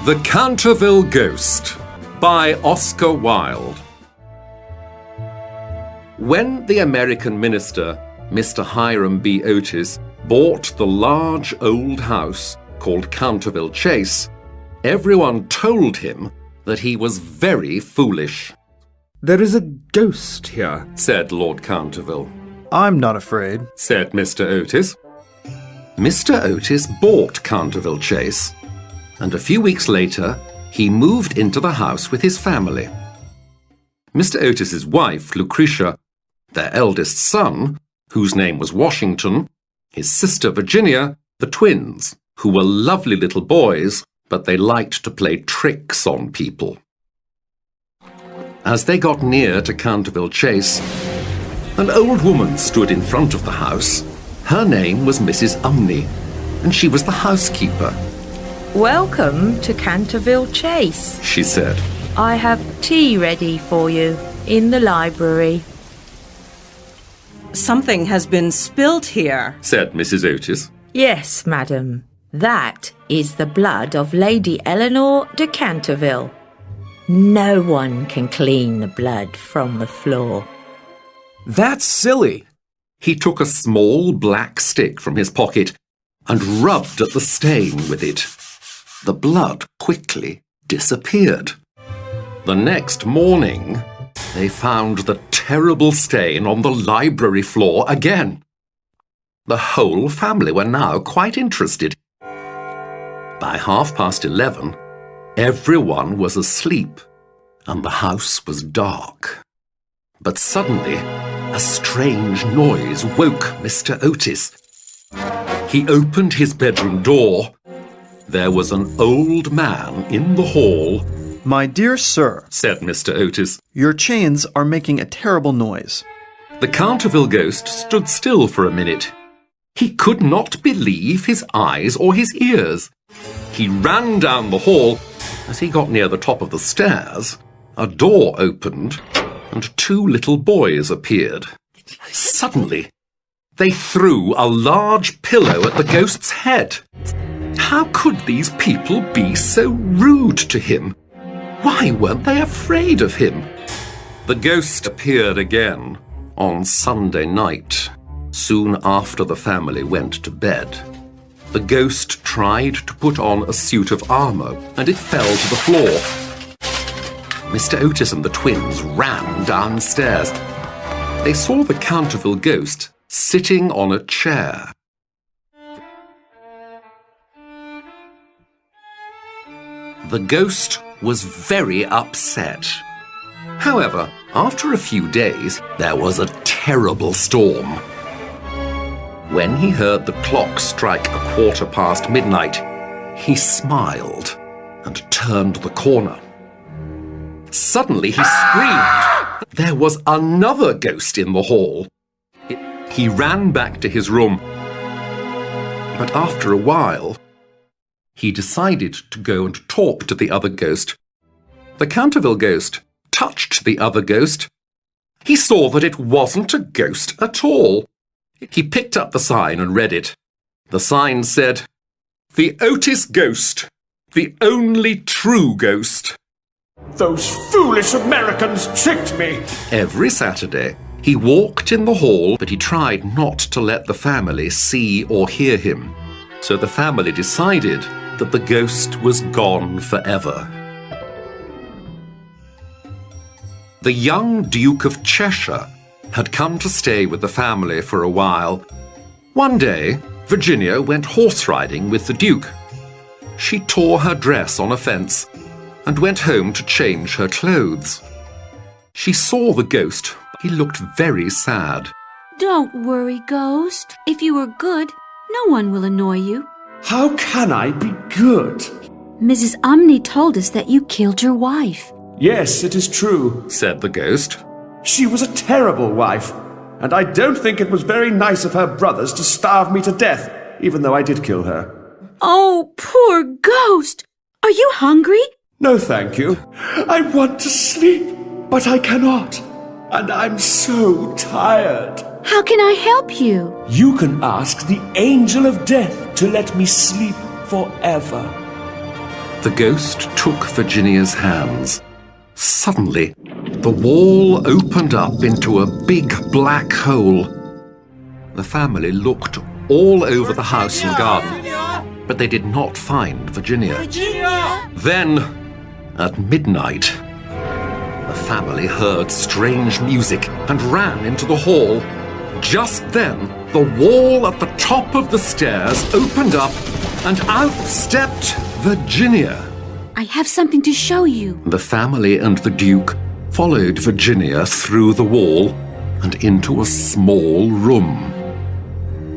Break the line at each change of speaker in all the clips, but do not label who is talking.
The Canterville Ghost by Oscar Wilde. When the American minister, Mr. Hiram B. Otis, bought the large old house called Canterville Chase, everyone told him that he was very foolish.
"There is a ghost here,"
said Lord Canterville.
"I'm not afraid,"
said Mr. Otis. Mr. Otis bought Canterville Chase, and a few weeks later he moved into the house with his family. Mr. Otis's wife, Lucretia, their eldest son, whose name was Washington, his sister Virginia, the twins, who were lovely little boys, but they liked to play tricks on people. As they got near to Canterville Chase, an old woman stood in front of the house. Her name was Mrs. Umney, and she was the housekeeper.
"Welcome to Canterville Chase,"
she said.
"I have tea ready for you in the library."
"Something has been spilt here,"
said Mrs. Otis.
"Yes, madam. That is the blood of Lady Eleanor de Canterville. No one can clean the blood from the floor."
"That's silly."
He took a small black stick from his pocket and rubbed at the stain with it. The blood quickly disappeared. The next morning, they found the terrible stain on the library floor again. The whole family were now quite interested. By 11:30, everyone was asleep and the house was dark. But suddenly, a strange noise woke Mr. Otis. He opened his bedroom door. There was an old man in the hall.
"My dear sir,"
said Mr. Otis,
"your chains are making a terrible noise."
The Canterville Ghost stood still for a minute. He could not believe his eyes or his ears. He ran down the hall. As he got near the top of the stairs, a door opened and two little boys appeared. Suddenly, they threw a large pillow at the ghost's head. How could these people be so rude to him? Why weren't they afraid of him? The ghost appeared again on Sunday night, soon after the family went to bed. The ghost tried to put on a suit of armour, and it fell to the floor. Mr. Otis and the twins ran downstairs. They saw the Canterville Ghost sitting on a chair. The ghost was very upset. However, after a few days, there was a terrible storm. When he heard the clock strike midnight, he smiled and turned the corner. Suddenly he screamed. There was another ghost in the hall. He ran back to his room. But after a while, he decided to go and talk to the other ghost. The Canterville Ghost touched the other ghost. He saw that it wasn't a ghost at all. He picked up the sign and read it. The sign said, "The Otis Ghost, the only true ghost."
"Those foolish Americans tricked me!"
Every Saturday, he walked in the hall, but he tried not to let the family see or hear him. So the family decided that the ghost was gone forever. The young Duke of Cheshire had come to stay with the family for a while. One day, Virginia went horse riding with the Duke. She tore her dress on a fence and went home to change her clothes. She saw the ghost. He looked very sad.
"Don't worry, Ghost. If you are good, no one will annoy you."
"How can I be good?"
"Mrs. Umney told us that you killed your wife."
"Yes, it is true,"
said the ghost.
"She was a terrible wife, and I don't think it was very nice of her brothers to starve me to death, even though I did kill her."
"Oh, poor Ghost! Are you hungry?"
"No, thank you. I want to sleep, but I cannot, and I'm so tired."
"How can I help you?"
"You can ask the angel of death to let me sleep forever."
The ghost took Virginia's hands. Suddenly, the wall opened up into a big black hole. The family looked all over the house and garden, but they did not find Virginia. Then, at midnight, the family heard strange music and ran into the hall. Just then, the wall at the top of the stairs opened up and out stepped Virginia.
I have something to show you.
The family and the Duke followed Virginia through the wall and into a small room.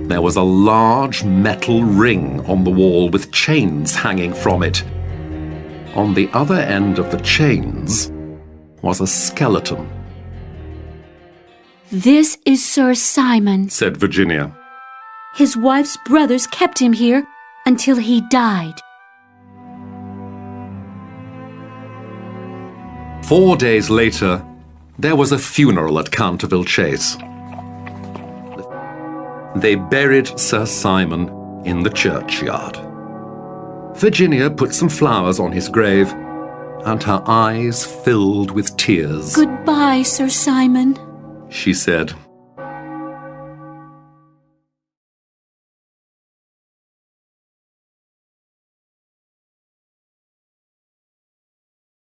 There was a large metal ring on the wall with chains hanging from it. On the other end of the chains was a skeleton.
This is Sir Simon.
Said Virginia.
His wife's brothers kept him here until he died.
4 days later, there was a funeral at Canterville Chase. They buried Sir Simon in the churchyard. Virginia put some flowers on his grave, and her eyes filled with tears.
Goodbye, Sir Simon.
She said,